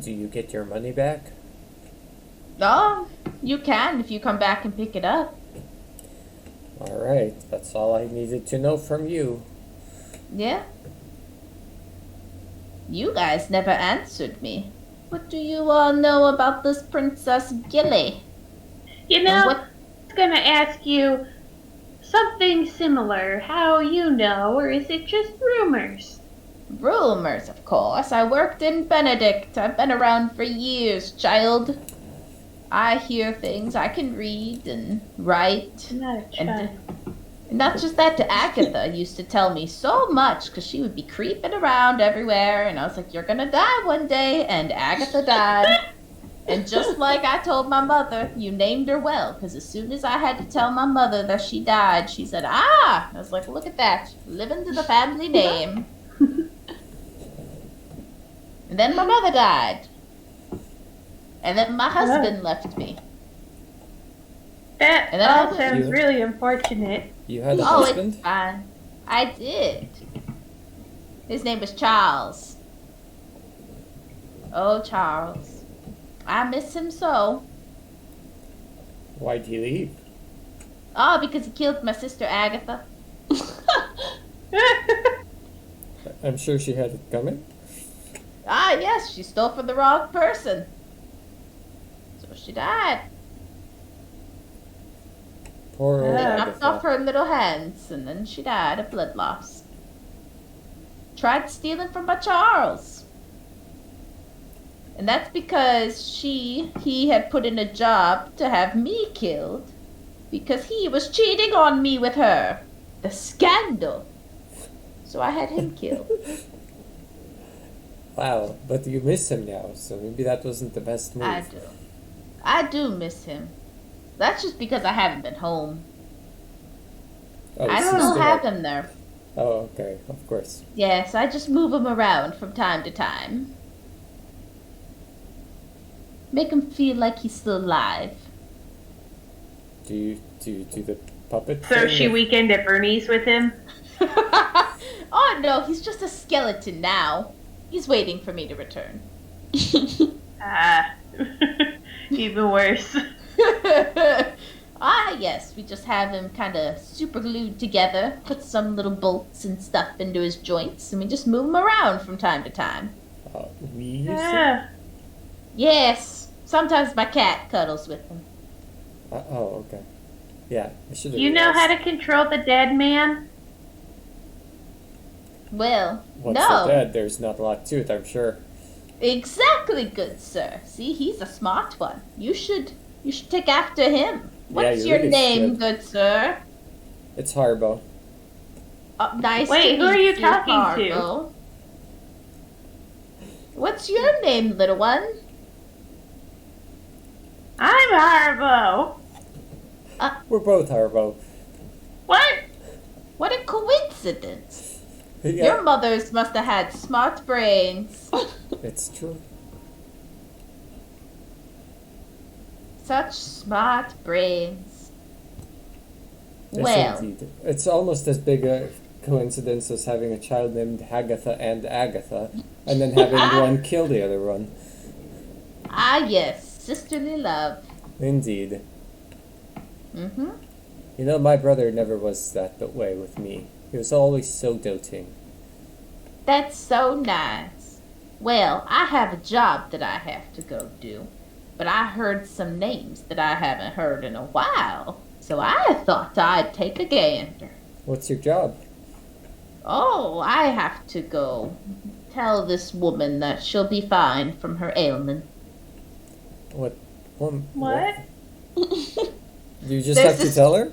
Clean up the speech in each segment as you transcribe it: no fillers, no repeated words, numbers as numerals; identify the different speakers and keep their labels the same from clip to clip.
Speaker 1: Do you get your money back?
Speaker 2: Oh, you can if you come back and pick it up.
Speaker 1: Alright, that's all I needed to know from you.
Speaker 2: Yeah? You guys never answered me. What do you all know about this Princess Gilly?
Speaker 3: You know, I was gonna ask you something similar. How you know, or is it just rumors?
Speaker 2: Rumors, of course. I worked in Benedict. I've been around for years, child. I hear things. I can read and write. And not just that, Aagatha used to tell me so much because she would be creeping around everywhere. And I was like, you're going to die one day. And Aagatha died. And just like I told my mother, you named her well. Because as soon as I had to tell my mother that she died, she said, ah. I was like, look at that. Living to the family name. And then my mother died. And then my husband left me.
Speaker 3: That all sounds really unfortunate.
Speaker 1: You had a husband?
Speaker 2: It's fine. I did. His name was Charles. Oh, Charles. I miss him so.
Speaker 1: Why'd he leave?
Speaker 2: Oh, because he killed my sister Aagatha.
Speaker 1: I'm sure she had it coming.
Speaker 2: Ah, yes, she stole from the wrong person. So she died.
Speaker 1: Poor old Agatha.
Speaker 2: Knocked off her little hands, and then she died of blood loss. Tried stealing from my Charles. And that's because he had put in a job to have me killed because he was cheating on me with her. The scandal. So I had him killed.
Speaker 1: Wow, but you miss him now, so maybe that wasn't the best move.
Speaker 2: I do miss him. That's just because I haven't been home.
Speaker 1: Oh,
Speaker 2: I don't have him there.
Speaker 1: Oh, okay, of course.
Speaker 2: Yes, I just move him around from time to time. Make him feel like he's still alive.
Speaker 1: Do you do the puppet
Speaker 3: So
Speaker 1: thing?
Speaker 3: she weekend at Bernie's with him?
Speaker 2: Oh no, he's just a skeleton now. He's waiting for me to return.
Speaker 3: Even worse.
Speaker 2: Ah, yes, we just have him kind of super glued together, put some little bolts and stuff into his joints, and we just move him around from time to time. Yes, sometimes my cat cuddles with him.
Speaker 1: Oh, okay. Yeah, I should have
Speaker 3: You know how to control the dead man?
Speaker 2: Well,
Speaker 1: Once
Speaker 2: no.
Speaker 1: they're dead, there's not a lot to it, I'm sure.
Speaker 2: Exactly, good sir. See, he's a smart one. You should take after him. What's your name, good sir?
Speaker 1: It's Harbo.
Speaker 2: Nice to
Speaker 3: Wait, who are you talking
Speaker 2: Harbo.
Speaker 3: to?
Speaker 2: What's your name, little one?
Speaker 3: I'm Harbo.
Speaker 1: We're both Harbo.
Speaker 3: What?
Speaker 2: What a coincidence.
Speaker 1: Yeah.
Speaker 2: Your mothers must have had smart brains.
Speaker 1: It's true.
Speaker 2: Such smart brains.
Speaker 1: Yes,
Speaker 2: Well,
Speaker 1: indeed. It's almost as big a coincidence as having a child named Hagatha and Aagatha, and then having one kill the other one.
Speaker 2: Ah, yes, sisterly love.
Speaker 1: Indeed.
Speaker 2: Mm-hmm.
Speaker 1: You know, my brother never was that way with me. He was always so doting.
Speaker 2: That's so nice. Well, I have a job that I have to go do, but I heard some names that I haven't heard in a while, so I thought I'd take a gander.
Speaker 1: What's your job?
Speaker 2: Oh, I have to go tell this woman that she'll be fine from her ailment.
Speaker 1: What?
Speaker 3: What?
Speaker 1: You just have to tell her?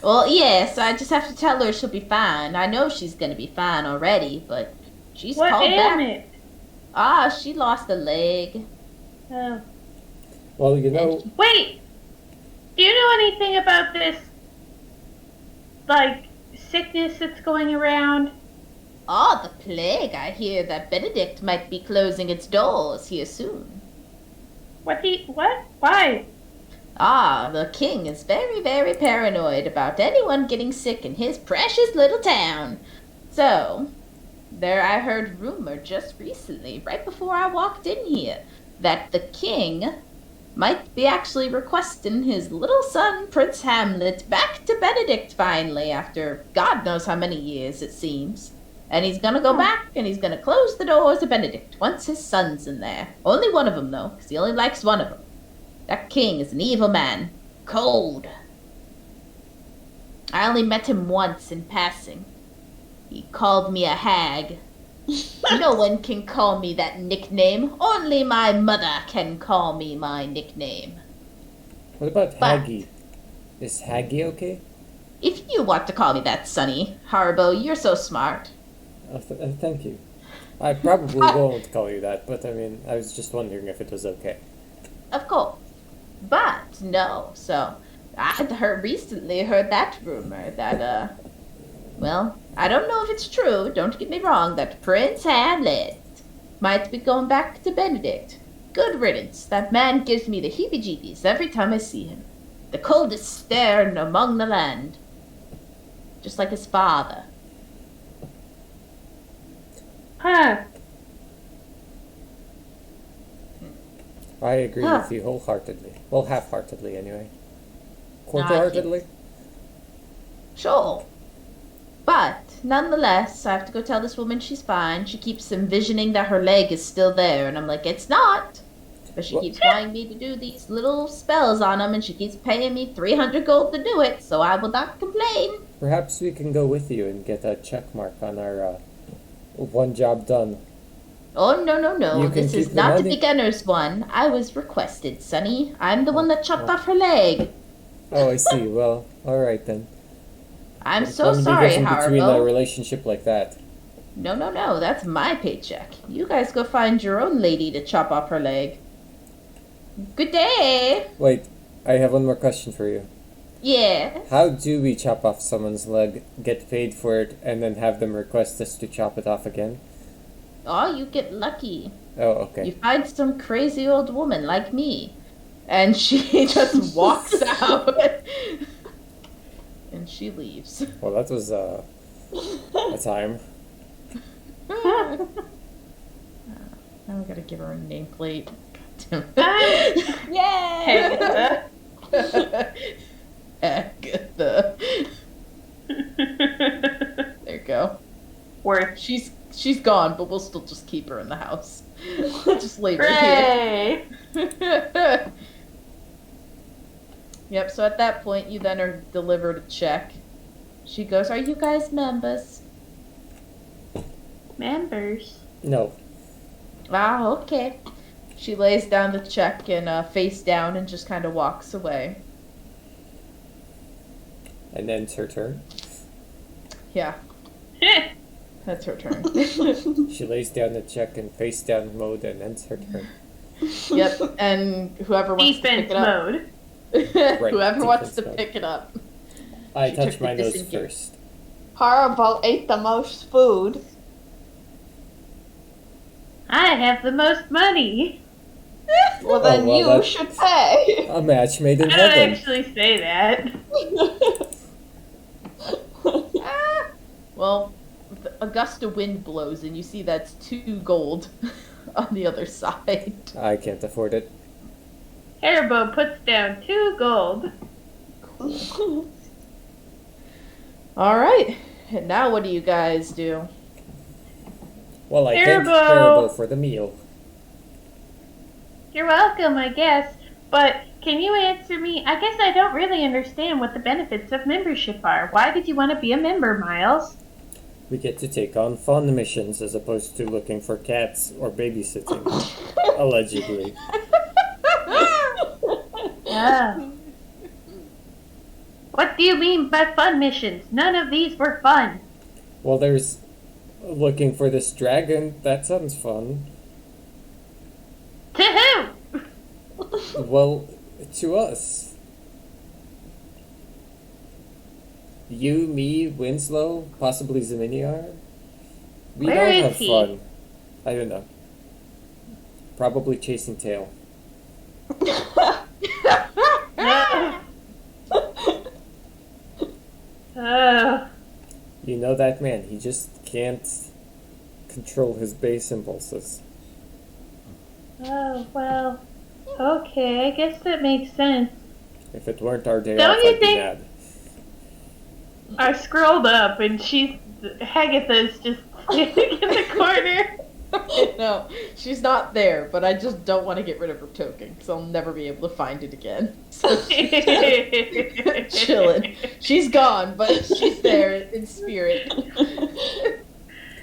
Speaker 2: Well, yes, I just have to tell her she'll be fine. I know she's going to be fine already, but she's
Speaker 3: What
Speaker 2: called back.
Speaker 3: ailment?
Speaker 2: Ah, she lost a leg.
Speaker 3: Oh.
Speaker 1: Well, you know...
Speaker 3: Wait! Do you know anything about this, sickness that's going around?
Speaker 2: Ah, the plague. I hear that Benedict might be closing its doors here soon.
Speaker 3: What? Why?
Speaker 2: Ah, the king is very, very paranoid about anyone getting sick in his precious little town. So, There, I heard rumor just recently, right before I walked in here, that the king might be actually requesting his little son, Prince Hamlet, back to Benedict finally, after God knows how many years it seems. And he's gonna go back and he's gonna close the doors of Benedict once his son's in there. Only one of them, though, because he only likes one of them. That king is an evil man. Cold. I only met him once in passing. He called me a hag. No one can call me that nickname. Only my mother can call me my nickname.
Speaker 1: What about
Speaker 2: But-
Speaker 1: Haggy? Is Haggy okay?
Speaker 2: If you want to call me that, Sonny, Haribo, you're so smart.
Speaker 1: Thank you. I probably won't call you that, but I mean, I was just wondering if it was okay.
Speaker 2: Of course. But no, so I had recently heard that rumor that well, I don't know if it's true, don't get me wrong, that Prince Hamlet might be going back to Benedict. Good riddance. That man gives me the heebie-jeebies every time I see him. The coldest stare among the land. Just like his father.
Speaker 3: Huh.
Speaker 1: I agree
Speaker 2: Huh.
Speaker 1: with you wholeheartedly. Well, half-heartedly anyway. Quarter-heartedly?
Speaker 2: Sure. But, nonetheless, I have to go tell this woman she's fine. She keeps envisioning that her leg is still there, and I'm like, it's not. But she
Speaker 1: Well-
Speaker 2: keeps wanting me to do these little spells on him, and she keeps paying me 300 gold to do it, so I will not complain.
Speaker 1: Perhaps we can go with you and get a check mark on our one job done.
Speaker 2: Oh, no, no, no.
Speaker 1: You can
Speaker 2: This
Speaker 1: keep
Speaker 2: is
Speaker 1: the
Speaker 2: not the
Speaker 1: money.
Speaker 2: beginner's one. I was requested, Sonny. I'm the one that chopped off her leg.
Speaker 1: Oh, I see. Well, alright then.
Speaker 2: I'm
Speaker 1: It's
Speaker 2: so
Speaker 1: funny
Speaker 2: sorry,
Speaker 1: because in between a
Speaker 2: Haribo.
Speaker 1: relationship like that.
Speaker 2: No, no, no. That's my paycheck. You guys go find your own lady to chop off her leg. Good day.
Speaker 1: Wait, I have one more question for you.
Speaker 2: Yes.
Speaker 1: How do we chop off someone's leg, get paid for it, and then have them request us to chop it off again?
Speaker 2: Oh, you get lucky.
Speaker 1: Oh,
Speaker 2: You
Speaker 1: okay.
Speaker 2: find some crazy old woman like me. And she just walks out. And she leaves.
Speaker 1: Well, that was a time.
Speaker 2: Now we gotta give her a nameplate.
Speaker 3: Hagatha.
Speaker 2: Agatha. There you go.
Speaker 3: Worth.
Speaker 2: She's gone, but we'll still just keep her in the house. Just leave her
Speaker 3: Hooray!
Speaker 2: here. Yep, so at that point you then are delivered a check. She goes, "Are you guys members?"
Speaker 3: Members.
Speaker 1: No.
Speaker 2: Ah, okay. She lays down the check and face down and just kind of walks away.
Speaker 1: And then it's her turn.
Speaker 2: Yeah, that's her turn.
Speaker 1: She lays down the check in face down mode, and then it's her turn.
Speaker 2: Yep, and whoever wants to
Speaker 3: Defense
Speaker 2: pick it up,
Speaker 3: mode.
Speaker 2: whoever wants to
Speaker 1: defense mode.
Speaker 2: pick it up.
Speaker 1: I
Speaker 2: She
Speaker 1: touch
Speaker 2: took
Speaker 1: my
Speaker 2: the
Speaker 1: nose
Speaker 2: disengage.
Speaker 1: first.
Speaker 4: Haribo ate the most food.
Speaker 3: I have the most money.
Speaker 4: Well, then
Speaker 1: well,
Speaker 4: you
Speaker 1: that-
Speaker 4: should pay.
Speaker 1: A match made in
Speaker 3: I don't
Speaker 1: heaven.
Speaker 3: actually say that.
Speaker 2: Ah, well, a gust of wind blows and you see that's 2 gold on the other side.
Speaker 1: I can't afford it.
Speaker 3: Haribo puts down 2 gold.
Speaker 2: Alright, and now what do you guys do?
Speaker 1: Well, I thank
Speaker 3: Haribo.
Speaker 1: Haribo for the meal.
Speaker 3: You're welcome, I guess. But can you answer me? I guess I don't really understand what the benefits of membership are. Why did you want to be a member, Miles?
Speaker 1: We get to take on fun missions as opposed to looking for cats or babysitting. Allegedly.
Speaker 3: Ah. What do you mean by fun missions? None of these were fun.
Speaker 1: Well, there's looking for this dragon. That sounds fun.
Speaker 3: To who?
Speaker 1: Well, to us. You, me, Winslow, possibly Zeminiar. We
Speaker 3: Where
Speaker 1: don't
Speaker 3: is
Speaker 1: have
Speaker 3: he?
Speaker 1: fun. I don't know. Probably chasing tail.
Speaker 3: Oh.
Speaker 1: You know that man. He just can't control his base impulses.
Speaker 3: Oh, well. Okay, I guess that makes sense.
Speaker 1: If it weren't our day
Speaker 3: Don't
Speaker 1: off,
Speaker 3: you
Speaker 1: I'd be
Speaker 3: think-
Speaker 1: mad.
Speaker 3: I scrolled up and Hagatha's just sitting in the corner.
Speaker 2: No, she's not there, but I just don't want to get rid of her token because I'll never be able to find it again. So chilling. She's gone, but she's there in spirit.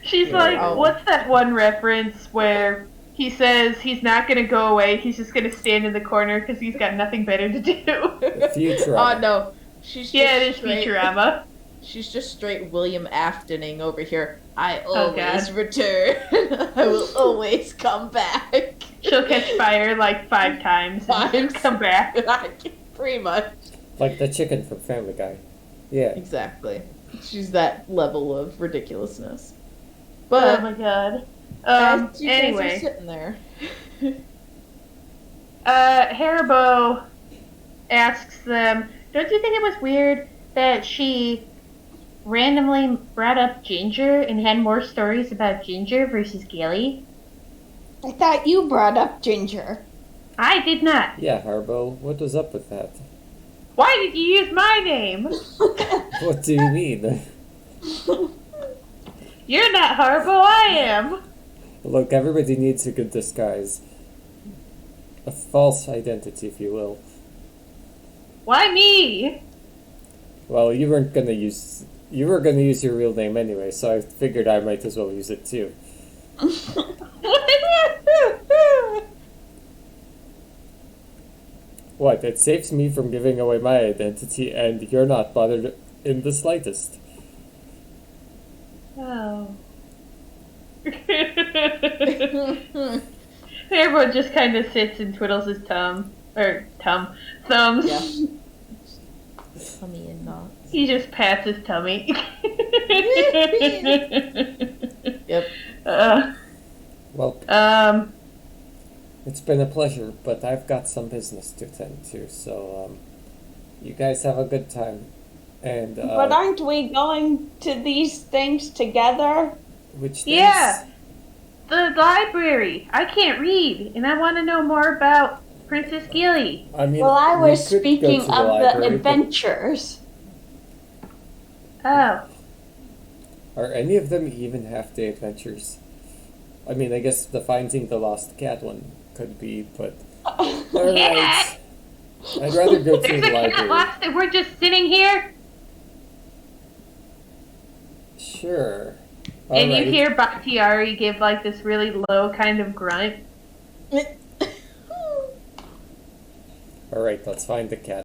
Speaker 3: She's
Speaker 1: Yeah.
Speaker 3: like,
Speaker 2: Oh.
Speaker 3: what's that one reference where he says he's not going to go away, he's just going to stand in the corner because he's got nothing better to do?
Speaker 1: Futurama.
Speaker 2: Oh no, she's just
Speaker 3: Yeah, it is
Speaker 2: straight,
Speaker 3: Futurama.
Speaker 2: She's just straight William Aftoning over here. I
Speaker 3: Oh,
Speaker 2: always
Speaker 3: God.
Speaker 2: return. I will always come back.
Speaker 3: She'll catch fire like 5 times and
Speaker 2: Times.
Speaker 3: come back.
Speaker 2: Pretty much.
Speaker 1: Like the chicken from Family Guy. Yeah.
Speaker 2: Exactly. She's that level of ridiculousness.
Speaker 3: Oh
Speaker 2: But
Speaker 3: my god.
Speaker 2: as you guys are
Speaker 3: Anyway,
Speaker 2: sitting there.
Speaker 3: Haribo asks them, don't you think it was weird that she randomly brought up Ginger and had more stories about Ginger versus Gilly?
Speaker 4: I thought you brought up Ginger.
Speaker 3: I did not.
Speaker 1: Yeah, Harbo, what was up with that?
Speaker 3: Why did you use my name?
Speaker 1: What do you mean?
Speaker 3: You're not Haribo, I am.
Speaker 1: Look, everybody needs a good disguise. A false identity, if you will.
Speaker 3: Why me?
Speaker 1: Well, you were gonna use your real name anyway, so I figured I might as well use it too. What? It saves me from giving away my identity, and you're not bothered in the slightest.
Speaker 3: Oh. Everyone just kind of sits and twiddles his thumbs.
Speaker 2: Yeah. Tummy and not.
Speaker 3: He just pats his tummy.
Speaker 2: Yep.
Speaker 1: Well, it's been a pleasure, but I've got some business to attend to, so you guys have a good time. And
Speaker 4: But aren't we going to these things together?
Speaker 1: which
Speaker 3: Yeah.
Speaker 1: things?
Speaker 3: The library. I can't read, and I want to know more about Princess Gilly.
Speaker 1: I mean,
Speaker 4: Well, I
Speaker 1: we
Speaker 4: was
Speaker 1: could go
Speaker 4: speaking
Speaker 1: to
Speaker 4: of
Speaker 1: the
Speaker 4: the
Speaker 1: library, but
Speaker 4: adventures.
Speaker 3: Oh.
Speaker 1: are any of them even half-day adventures? I mean, I guess the Finding the Lost Cat one could be, but alright.
Speaker 3: Yeah.
Speaker 1: I'd rather go to
Speaker 3: There's
Speaker 1: the
Speaker 3: a cat
Speaker 1: library.
Speaker 3: lost and we're just sitting here,
Speaker 1: Sure.
Speaker 3: and you
Speaker 1: Alright.
Speaker 3: hear Bakhtiari give like this really low kind of grunt.
Speaker 1: Alright, let's find the cat.